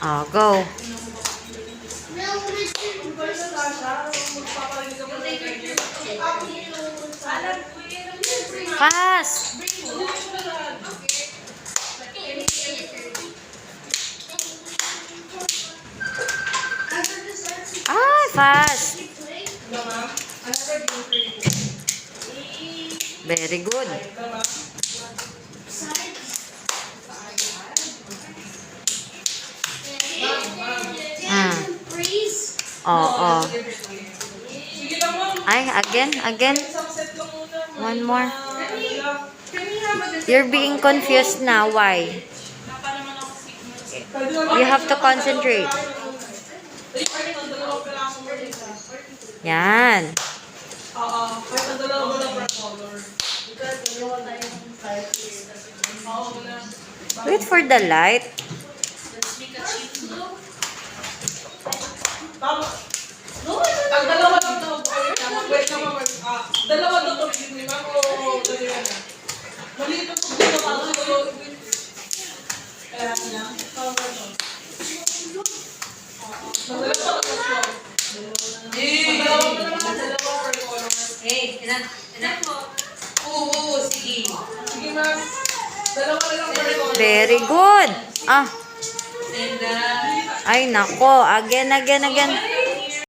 Oh, go. Fast. Ah, fast. Very good. Oh. Ay, again. One more. You're being confused now. Why? You have to concentrate. Yan. Wait for the light. Ang dalawa lang daw. Wait naman. Dalawa daw to. Lima o dalawa na. Maliit ang dito para sa dalawa. Kaya na. Magdalawa pa lang. Magdalawa pa lang. Hey, enak po. Oo, sige. Sige ma'am. Dalawa lang pa rin. Very good. Ah. And, Ay, nako. Again.